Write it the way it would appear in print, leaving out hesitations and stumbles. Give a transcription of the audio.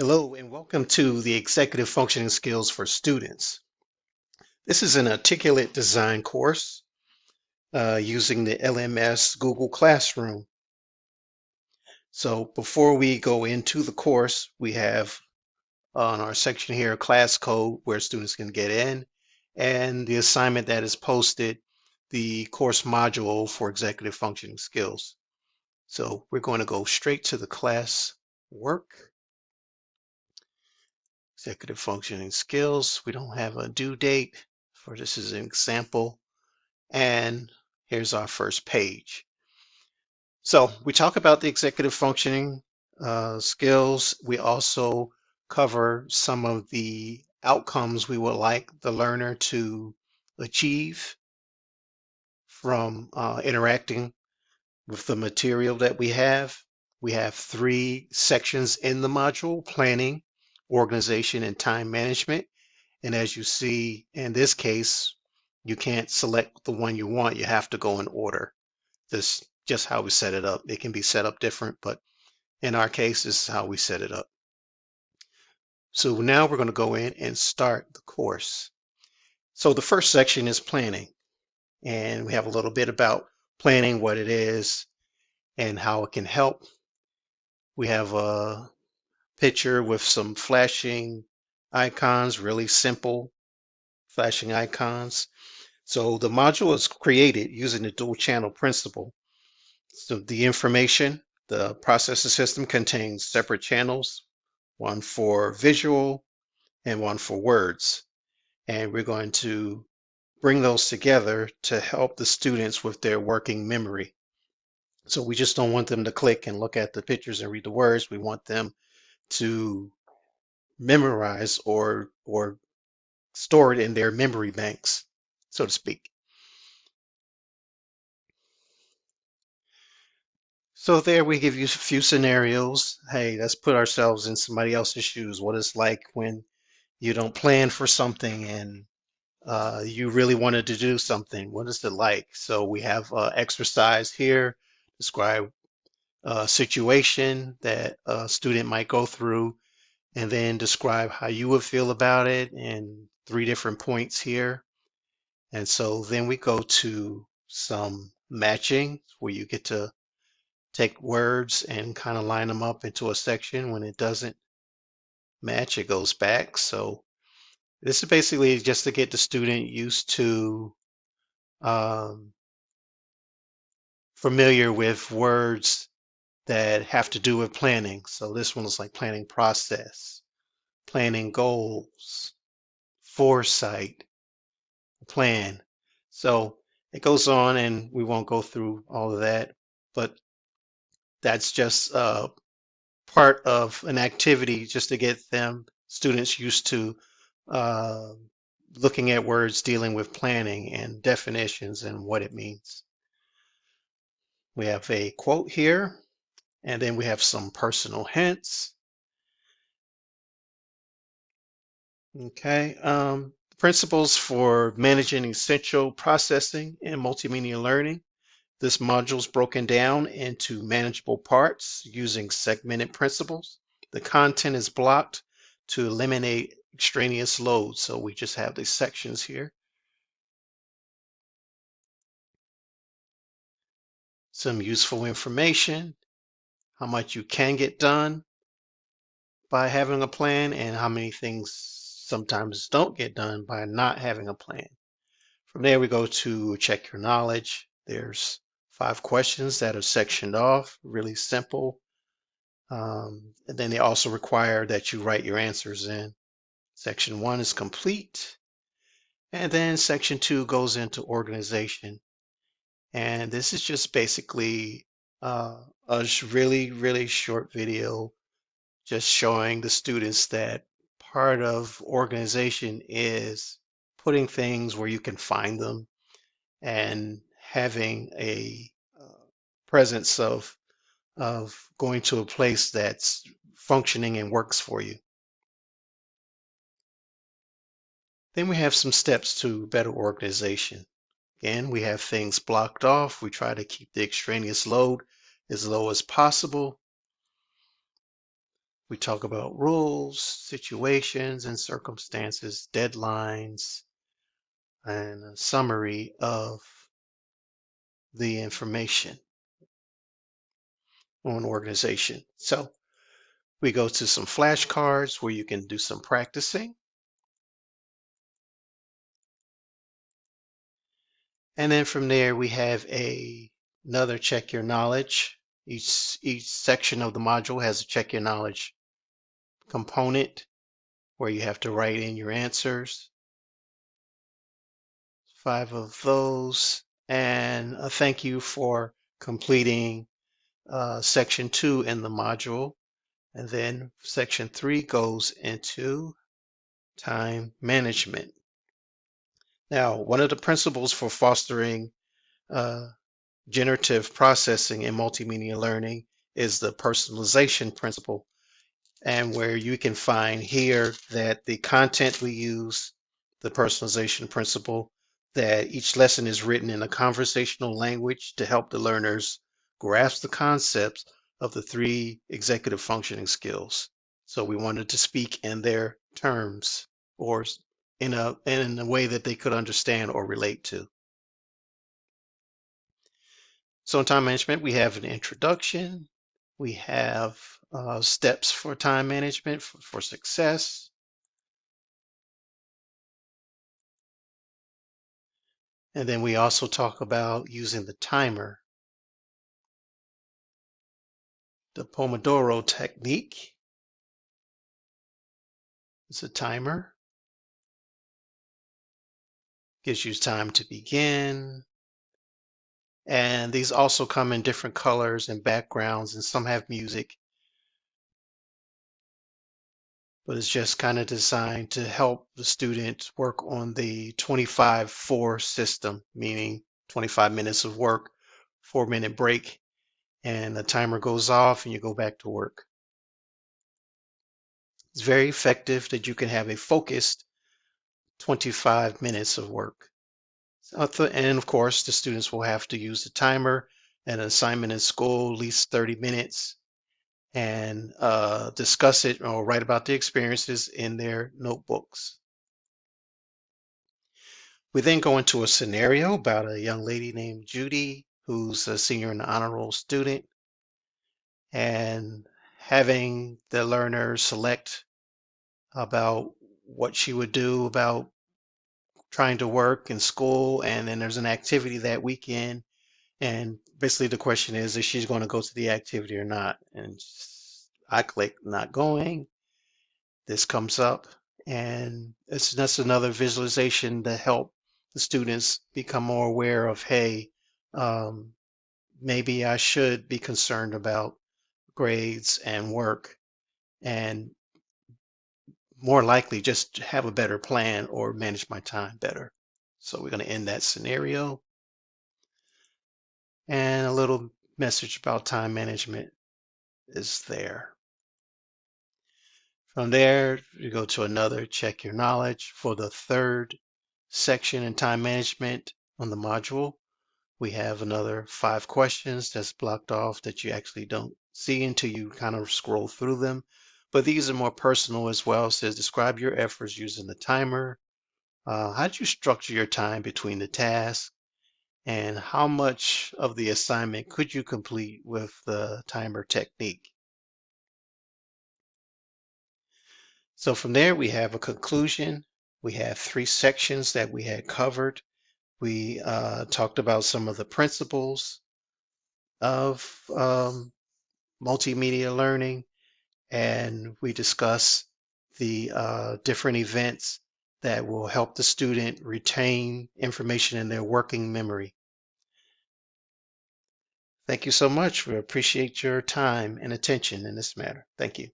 Hello and welcome to the Executive Functioning Skills for Students. This is an articulate design course using the LMS Google Classroom. So before we go into the course, we have on our section here class code where students can get in, and the assignment that is posted, the course module for Executive Functioning Skills. So we're going to go straight to the class work. Executive functioning skills. We don't have a due date for this is an example. And here's our first page. So we talk about the executive functioning skills. We also cover some of the outcomes we would like the learner to achieve from interacting with the material that we have. We have three sections in the module: planning, organization, and time management. And as you see in this case, you can't select the one you want. You have to go in order. This just how we set it up. It can be set up different, but in our case, this is how we set it up. So now we're going to go in and start the course. So the first section is planning. And we have a little bit about planning, what it is, and how it can help. We have a picture with some flashing icons, really simple flashing icons. So the module is created using the dual channel principle. So the information, the processor system contains separate channels, one for visual and one for words. And we're going to bring those together to help the students with their working memory. So we just don't want them to click and look at the pictures and read the words. We want them to memorize or store it in their memory banks, so to speak. So there we give you a few scenarios. Hey, let's put ourselves in somebody else's shoes. What it's like when you don't plan for something and you really wanted to do something. What is it like? So we have exercise here, describe a situation that a student might go through, and then describe how you would feel about it in 3 different points here. And so then we go to some matching where you get to take words and kind of line them up into a section. When it doesn't match, it goes back. So this is basically just to get the student used to um, familiar with words that have to do with planning. So this one is like planning process, planning goals, foresight, plan. So it goes on, and we won't go through all of that, but that's just part of an activity just to get them students used to uh, looking at words dealing with planning and definitions and what it means. We have a quote here, and then we have some personal hints. Okay, principles for managing essential processing and multimedia learning. This module is broken down into manageable parts using segmented principles. The content is blocked to eliminate extraneous loads. So we just have these sections here. Some useful information, how much you can get done by having a plan, and how many things sometimes don't get done by not having a plan. From there, we go to check your knowledge. There's 5 questions that are sectioned off, really simple. And then they also require that you write your answers in. Section 1 is complete. And then section 2 goes into organization. And this is just basically a really, really short video just showing the students that part of organization is putting things where you can find them and having a presence of going to a place that's functioning and works for you. Then we have some steps to better organization. Again, we have things blocked off. We try to keep the extraneous load as low as possible. We talk about rules, situations and circumstances, deadlines, and a summary of the information on organization. So we go to some flashcards where you can do some practicing. And then from there, we have another check your knowledge. Each section of the module has a check your knowledge component where you have to write in your answers. 5 of those. And a thank you for completing section 2 in the module. And then section 3 goes into time management. Now, one of the principles for fostering generative processing in multimedia learning is the personalization principle, and where you can find here that the content we use, the personalization principle, that each lesson is written in a conversational language to help the learners grasp the concepts of the 3 executive functioning skills. So we wanted to speak in their terms or in a way that they could understand or relate to. So in time management, we have an introduction, we have steps for time management for success, and then we also talk about using the timer, the Pomodoro technique. It's a timer, gives you time to begin, and these also come in different colors and backgrounds, and some have music. But it's just kind of designed to help the student work on the 25-4 system, meaning 25 minutes of work, 4-minute break, and the timer goes off and you go back to work. It's very effective that you can have a focused 25 minutes of work. And of course, the students will have to use the timer and an assignment in school, at least 30 minutes, and discuss it or write about the experiences in their notebooks. We then go into a scenario about a young lady named Judy, who's a senior and honor roll student, and having the learner select about what she would do about trying to work in school, and then there's an activity that weekend, and basically the question is if she's going to go to the activity or not. And I click not going. This comes up, and that's another visualization to help the students become more aware of, hey, maybe I should be concerned about grades and work, and more likely just have a better plan or manage my time better. So we're going to end that scenario, and a little message about time management is there. From there, you go to another check your knowledge for the 3rd section in time management on the module. We have another 5 questions that's blocked off that you actually don't see until you kind of scroll through them. But these are more personal as well. It says describe your efforts using the timer. How did you structure your time between the tasks? And how much of the assignment could you complete with the timer technique? So from there, we have a conclusion. We have 3 sections that we had covered. We talked about some of the principles of multimedia learning, and we discuss the different events that will help the student retain information in their working memory. Thank you so much. We appreciate your time and attention in this matter. Thank you.